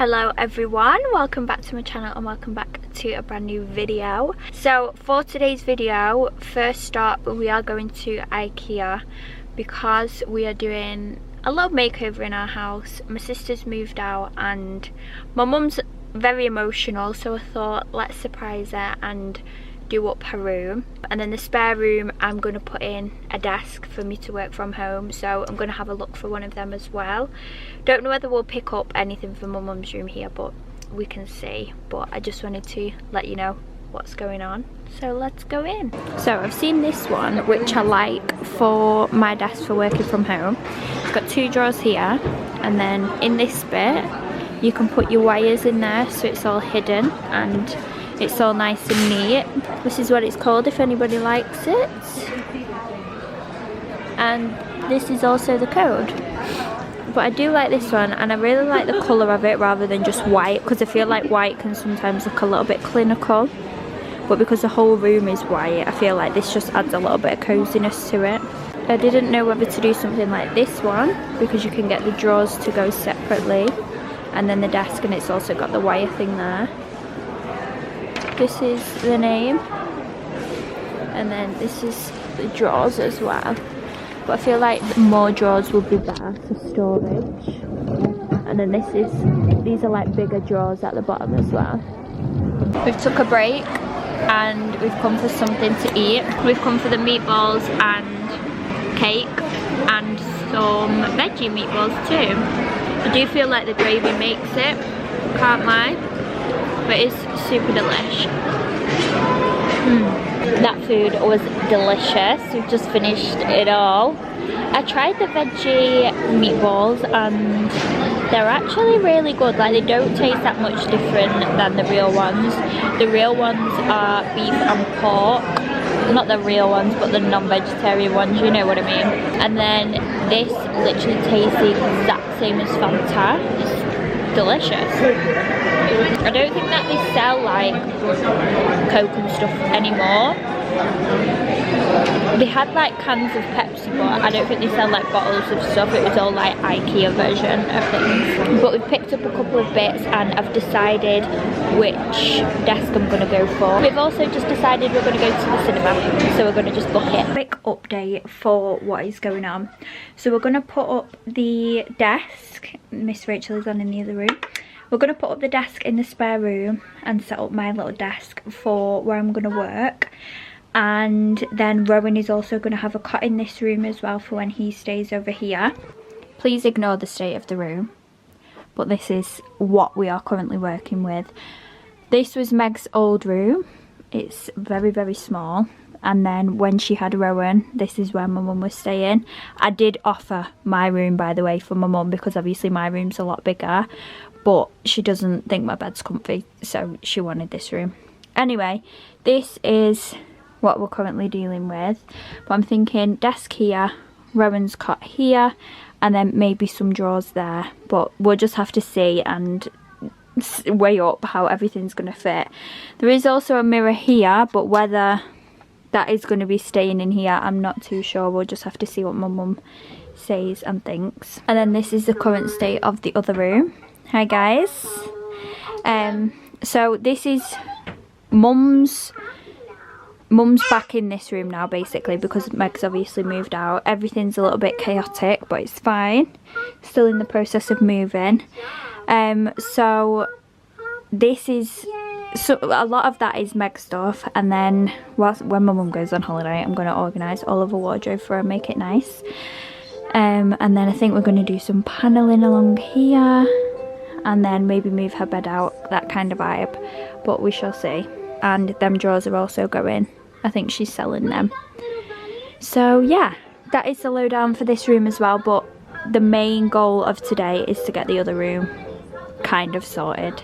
Hello everyone, welcome back to my channel and welcome back to a brand new video. So for today's video, first up we are going to Ikea because we are doing a little makeover in our house. My sister's moved out and my mum's very emotional, so I thought let's surprise her and do up her room. And then the spare room I'm going to put in a desk for me to work from home, so I'm going to have a look for one of them as well. Don't know whether we'll pick up anything from my mum's room here, but we can see. But I just wanted to let you know what's going on, so let's go in. So I've seen this one which I like for my desk for working from home. It's got two drawers here, and then in this bit you can put your wires in there so it's all hidden and it's all nice and neat. This is what it's called if anybody likes it. And this is also the code. But I do like this one, and I really like the colour of it rather than just white, because I feel like white can sometimes look a little bit clinical. But because the whole room is white, I feel like this just adds a little bit of coziness to it. I didn't know whether to do something like this one, because you can get the drawers to go separately, and then the desk, and it's also got the wire thing there. This is the name, and then this is the drawers as well. But I feel like more drawers would be better for storage. And then these are like bigger drawers at the bottom as well. We've took a break and we've come for something to eat. We've come for the meatballs and cake and some veggie meatballs too. I do feel like the gravy makes it, can't lie. But it's super delish. That food was delicious. We've just finished it all. I tried the veggie meatballs and they're actually really good. Like, they don't taste that much different than the real ones. The real ones are beef and pork. Not the real ones, but the non-vegetarian ones, you know what I mean. And then this literally tastes the exact same as Fanta. It's delicious. I don't think that they sell like Coke and stuff anymore. They had like cans of Pepsi, but I don't think they sell like bottles of stuff. It was all like Ikea version of things. But we've picked up a couple of bits and I've decided which desk I'm going to go for. We've also just decided we're going to go to the cinema, so we're going to just book it. Quick update for what is going on. So we're going to put up the desk. Miss Rachel is on in the other room. We're going to put up the desk in the spare room and set up my little desk for where I'm going to work. And then Rowan is also going to have a cot in this room as well for when he stays over here. Please ignore the state of the room, but this is what we are currently working with. This was Meg's old room. It's very, very small. And then when she had Rowan, this is where my mum was staying. I did offer my room, by the way, for my mum, because obviously my room's a lot bigger. But she doesn't think my bed's comfy, so she wanted this room. Anyway, this is what we're currently dealing with. But I'm thinking desk here, Rowan's cot here, and then maybe some drawers there. But we'll just have to see and weigh up how everything's going to fit. There is also a mirror here, but whether that is going to be staying in here, I'm not too sure. We'll just have to see what my mum says and thinks. And then this is the current state of the other room. Hi guys. So this is mum's back in this room now, basically, because Meg's obviously moved out. Everything's a little bit chaotic, but it's fine. Still in the process of moving. So this is, so a lot of that is Meg stuff, and then when my mum goes on holiday, I'm going to organise all of her wardrobe for her, make it nice. And then I think we're going to do some panelling along here, and then maybe move her bed out, that kind of vibe, but we shall see. And them drawers are also going. I think she's selling them. So yeah, that is the lowdown for this room as well, but the main goal of today is to get the other room kind of sorted.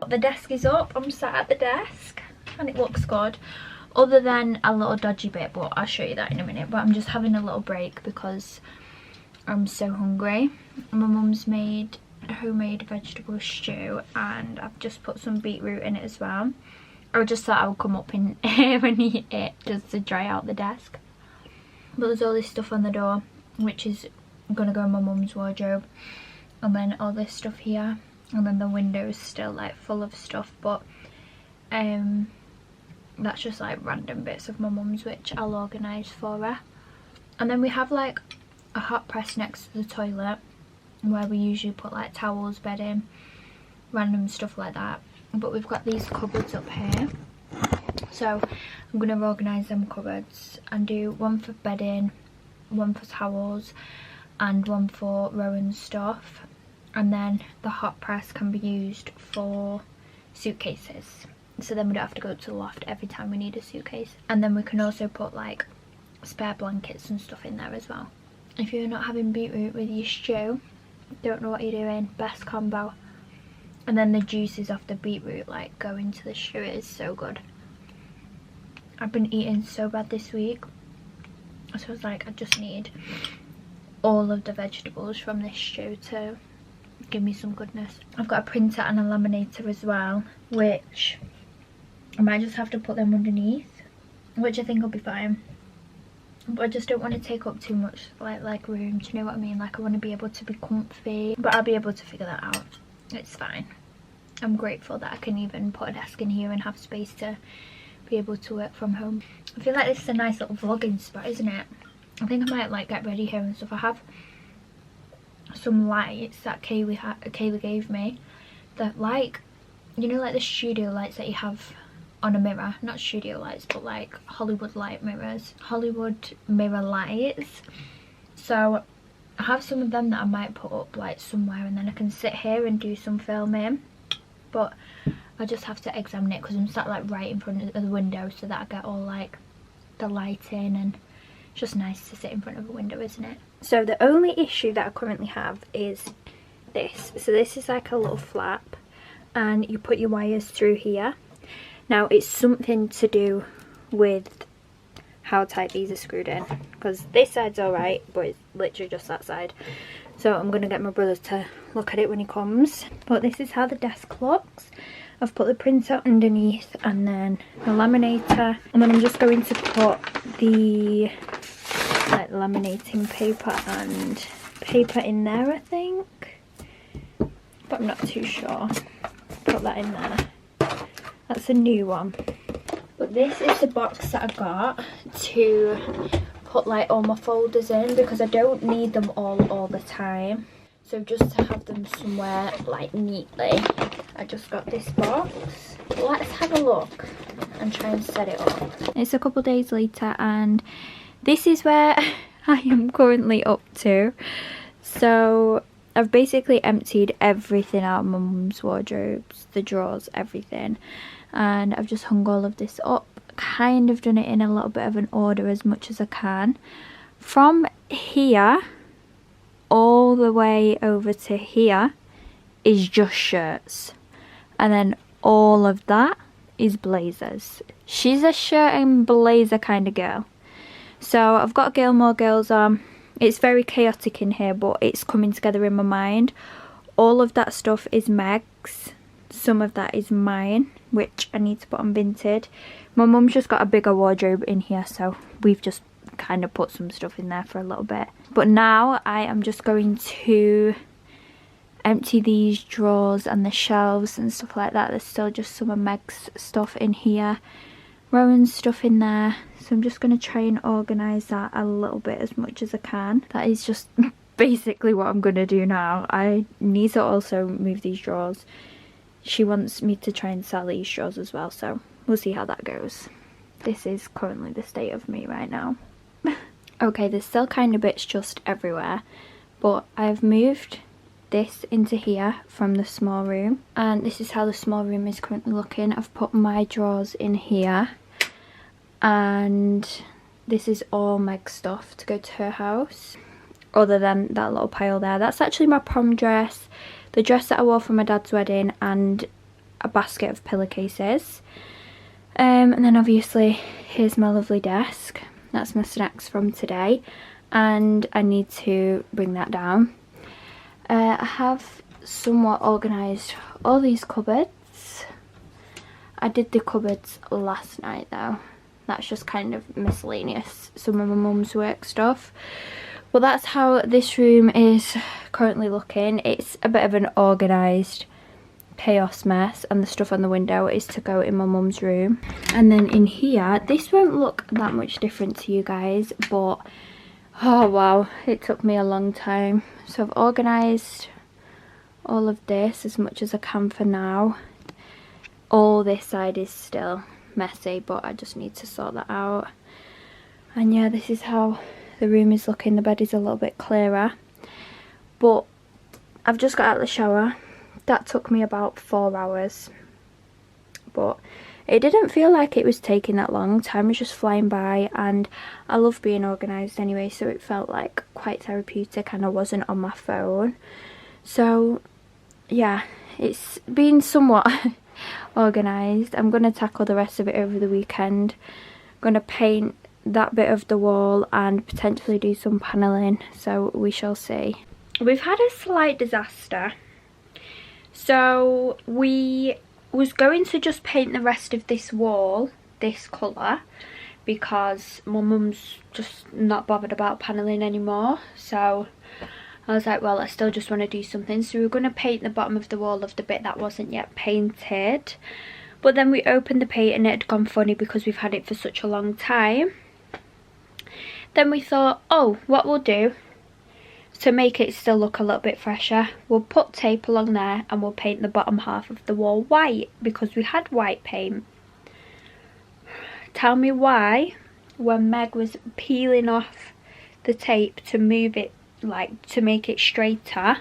The desk is up. I'm sat at the desk and it looks good, other than a little dodgy bit, but I'll show you that in a minute. But I'm just having a little break because I'm so hungry. My mum's made homemade vegetable stew and I've just put some beetroot in it as well. I just thought I would come up in here and eat it just to dry out the desk. But there's all this stuff on the door which is gonna go in my mum's wardrobe, and then all this stuff here, and then the window is still like full of stuff, but that's just like random bits of my mum's which I'll organise for her. And then we have like a hot press next to the toilet where we usually put like towels, bedding, random stuff like that. But we've got these cupboards up here, so I'm going to organise them cupboards and do one for bedding, one for towels, and one for Rowan's stuff. And then the hot press can be used for suitcases, so then we don't have to go to the loft every time we need a suitcase. And then we can also put like spare blankets and stuff in there as well. If you're not having beetroot with your stew, don't know what you're doing, best combo. And then the juices off the beetroot like go into the stew. It is so good. I've been eating so bad this week, so I was like, I just need all of the vegetables from this stew to give me some goodness. I've got a printer and a laminator as well, which I might just have to put them underneath, which I think will be fine. But I just don't want to take up too much like room, do you know what I mean? Like I want to be able to be comfy, but I'll be able to figure that out. It's fine. I'm grateful that I can even put a desk in here and have space to be able to work from home. I feel like this is a nice little vlogging spot, isn't it? I think I might like get ready here and stuff. I have some lights that Kaylee gave me that, like, you know, like the studio lights that you have on a mirror, not studio lights but like Hollywood light mirrors, Hollywood mirror lights. So I have some of them that I might put up like somewhere, and then I can sit here and do some filming, but I just have to examine it because I'm sat like right in front of the window so that I get all like the lighting, and it's just nice to sit in front of a window, isn't it? So the only issue that I currently have is this. So this is like a little flap and you put your wires through here. Now it's something to do with how tight these are screwed in, because this side's alright but it's literally just that side. So I'm going to get my brother to look at it when he comes. But this is how the desk looks. I've put the printer underneath and then the laminator, and then I'm just going to put the like laminating paper and paper in there, I think, but I'm not too sure. Put that in there. That's a new one. But this is the box that I got to put like all my folders in, because I don't need them all the time. So just to have them somewhere like neatly, I just got this box. Let's have a look and try and set it up. It's a couple days later and this is where I am currently up to. So I've basically emptied everything out of my mum's wardrobes, the drawers, everything. And I've just hung all of this up, kind of done it in a little bit of an order as much as I can. From here all the way over to here is just shirts, and then all of that is blazers. She's a shirt and blazer kind of girl. So I've got Gilmore Girls on. It's very chaotic in here, but it's coming together in my mind. All of that stuff is Meg's. Some of that is mine, which I need to put on Vinted. My mum's just got a bigger wardrobe in here, so we've just kind of put some stuff in there for a little bit. But now I am just going to empty these drawers and the shelves and stuff like that. There's still just some of Meg's stuff in here, Rowan's stuff in there. So I'm just going to try and organise that a little bit as much as I can. That is just basically what I'm going to do now. I need to also move these drawers. She wants me to try and sell these drawers as well, so we'll see how that goes. This is currently the state of me right now. Okay, there's still kind of bits just everywhere, but I've moved this into here from the small room, and this is how the small room is currently looking. I've put my drawers in here, and this is all Meg's stuff to go to her house, other than that little pile there. That's actually my prom dress, the dress that I wore for my dad's wedding, and a basket of pillowcases. And then obviously here's my lovely desk. That's my snacks from today, and I need to bring that down. I have somewhat organised all these cupboards. I did the cupboards last night though. That's just kind of miscellaneous, some of my mum's work stuff. Well, that's how this room is currently looking. It's a bit of an organised chaos mess, and the stuff on the window is to go in my mum's room. And then in here, this won't look that much different to you guys, but oh wow, it took me a long time. So I've organised all of this as much as I can for now. All this side is still messy, but I just need to sort that out. And yeah, this is how the room is looking. The bed is a little bit clearer, but I've just got out of the shower. That took me about 4 hours, but it didn't feel like it was taking that long. Time was just flying by, and I love being organised anyway, so it felt like quite therapeutic, and I wasn't on my phone. So yeah, it's been somewhat organised. I'm going to tackle the rest of it over the weekend. I'm going to paint that bit of the wall and potentially do some panelling, so we shall see. We've had a slight disaster. So we was going to just paint the rest of this wall this colour because my mum's just not bothered about panelling anymore. So I was like, well, I still just want to do something. So we were going to paint the bottom of the wall of the bit that wasn't yet painted. But then we opened the paint and it had gone funny because we've had it for such a long time. Then we thought, oh, what we'll do to make it still look a little bit fresher, we'll put tape along there and we'll paint the bottom half of the wall white because we had white paint. Tell me why, when Meg was peeling off the tape to move it, like to make it straighter,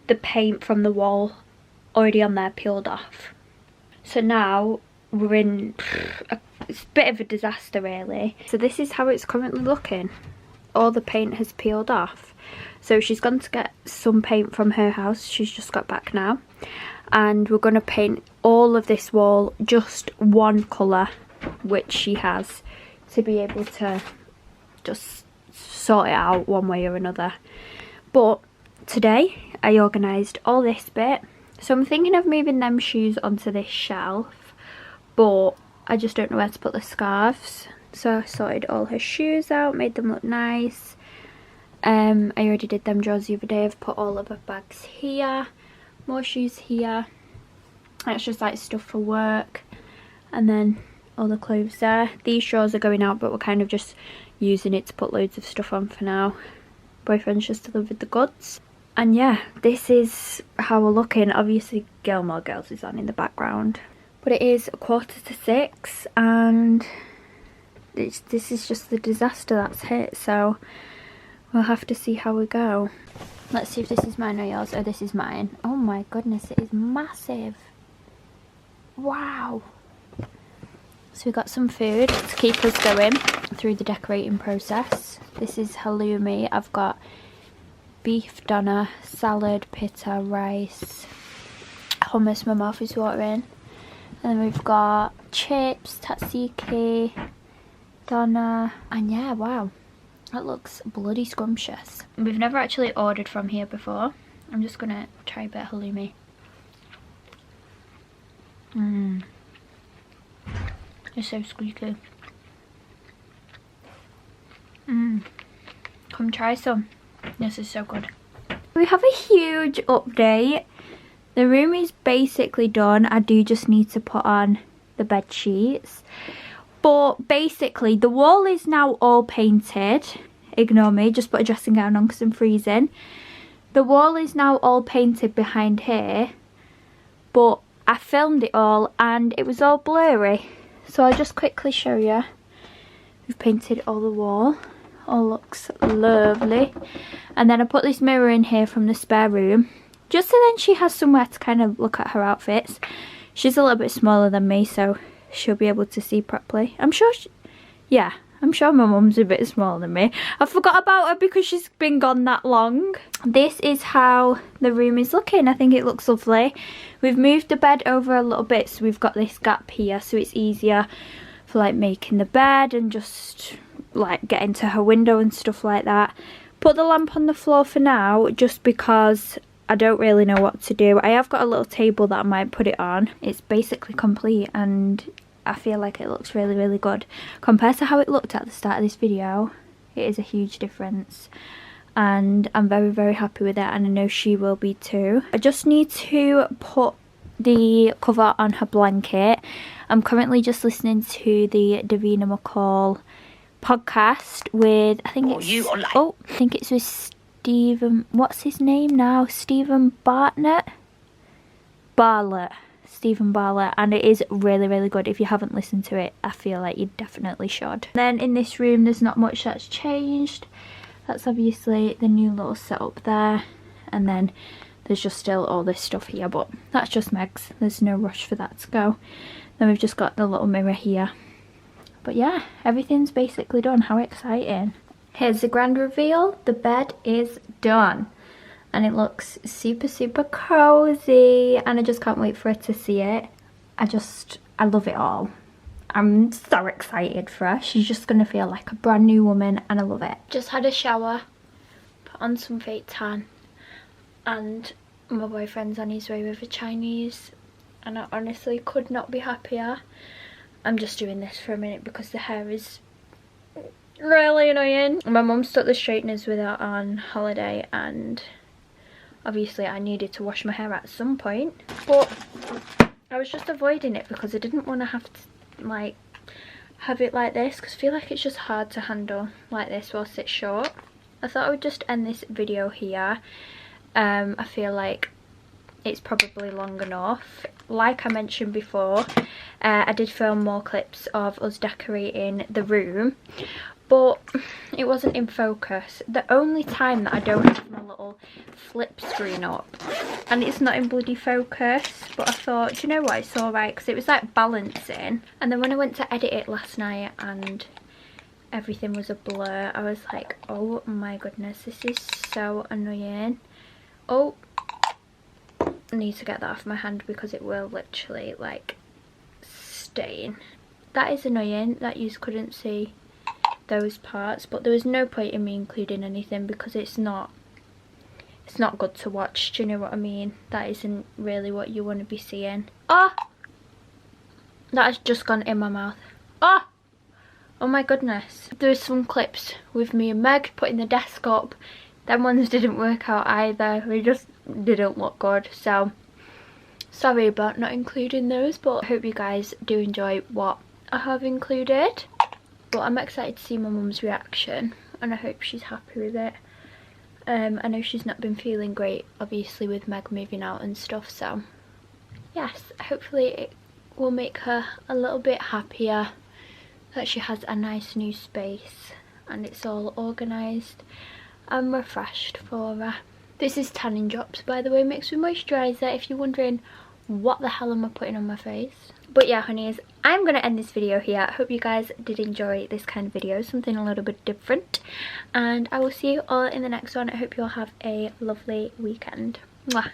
the paint from the wall already on there peeled off. So now we're in it's a bit of a disaster really. So this is how it's currently looking. All the paint has peeled off. So she's gone to get some paint from her house. She's just got back now, and we're going to paint all of this wall just one colour, which she has, to be able to just sort it out one way or another. But today I organised all this bit, so I'm thinking of moving them shoes onto this shelf, but I just don't know where to put the scarves. So I sorted all her shoes out, made them look nice. I already did them drawers the other day. I've put all of her bags here, more shoes here. That's just like stuff for work, and then all the clothes there. These drawers are going out, but we're kind of just using it to put loads of stuff on for now. Boyfriend's just delivered the goods. And yeah, this is how we're looking. Obviously Gilmore Girls is on in the background, but it is 5:45 and this is just the disaster that's hit, so we'll have to see how we go. Let's see if this is mine or yours. Oh, this is mine. Oh my goodness, it is massive. Wow. So we got some food to keep us going through the decorating process. This is halloumi. I've got beef doner, salad, pita, rice, hummus. My mouth is watering. And then we've got chips, tzatziki, doner, and yeah, wow, that looks bloody scrumptious. We've never actually ordered from here before. I'm just gonna try a bit of halloumi. It's so squeaky. Come try some. This is so good. We have a huge update. The room is basically done. I do just need to put on the bed sheets. But basically the wall is now all painted. Ignore me, just put a dressing gown on because I'm freezing. The wall is now all painted behind here, but I filmed it all and it was all blurry. So I'll just quickly show you. We've painted all the wall. All looks lovely. And then I put this mirror in here from the spare room, just so then she has somewhere to kind of look at her outfits. She's a little bit smaller than me, so she'll be able to see properly. I'm sure I'm sure my mum's a bit smaller than me. I forgot about her because she's been gone that long. This is how the room is looking. I think it looks lovely. We've moved the bed over a little bit, so we've got this gap here, so it's easier for like making the bed and just like getting to her window and stuff like that. Put the lamp on the floor for now, just because I don't really know what to do. I have got a little table that I might put it on. It's basically complete and I feel like it looks really, really good. Compared to how it looked at the start of this video, it is a huge difference. And I'm very, very happy with it, and I know she will be too. I just need to put the cover on her blanket. I'm currently just listening to the Davina McCall podcast with, I think it's with Stephen, what's his name now? Stephen Bartlett, and it is really, really good. If you haven't listened to it, I feel like you definitely should. Then in this room, there's not much that's changed. That's obviously the new little setup there, and then there's just still all this stuff here, but that's just Meg's. There's no rush for that to go. Then we've just got the little mirror here. But yeah, everything's basically done. How exciting. Here's the grand reveal. The bed is done. And it looks super, super cozy. And I just can't wait for her to see it. I love it all. I'm so excited for her. She's just going to feel like a brand new woman and I love it. Just had a shower, put on some fake tan, and my boyfriend's on his way with a Chinese, and I honestly could not be happier. I'm just doing this for a minute because the hair is really annoying. My mum took the straighteners with her on holiday, and obviously I needed to wash my hair at some point, but I was just avoiding it because I didn't want to have to like have it like this, because I feel like it's just hard to handle like this whilst it's short. I thought I would just end this video here. I feel like it's probably long enough. Like I mentioned before, I did film more clips of us decorating the room, but it wasn't in focus. The only time that I don't have my little flip screen up, and it's not in bloody focus, but I thought, do you know what, it's alright, because it was like balancing. And then when I went to edit it last night and everything was a blur, I was like, oh my goodness, this is so annoying. Oh, I need to get that off my hand because it will literally like stain. That is annoying that you couldn't see those parts, but there was no point in me including anything because it's not good to watch. Do you know what I mean? That isn't really what you want to be seeing. Oh, that has just gone in my mouth. Oh my goodness. There's some clips with me and Meg putting the desk up. Them ones didn't work out either. They just didn't look good, so sorry about not including those, but I hope you guys do enjoy what I have included. But I'm excited to see my mum's reaction, and I hope she's happy with it. I know she's not been feeling great, obviously, with Meg moving out and stuff, so yes, hopefully it will make her a little bit happier that she has a nice new space and it's all organised and refreshed for her. This is Tanning Drops, by the way, mixed with moisturiser, if you're wondering what the hell am I putting on my face. But yeah, honeys, I'm going to end this video here. I hope you guys did enjoy this kind of video, something a little bit different. And I will see you all in the next one. I hope you all have a lovely weekend. Mwah.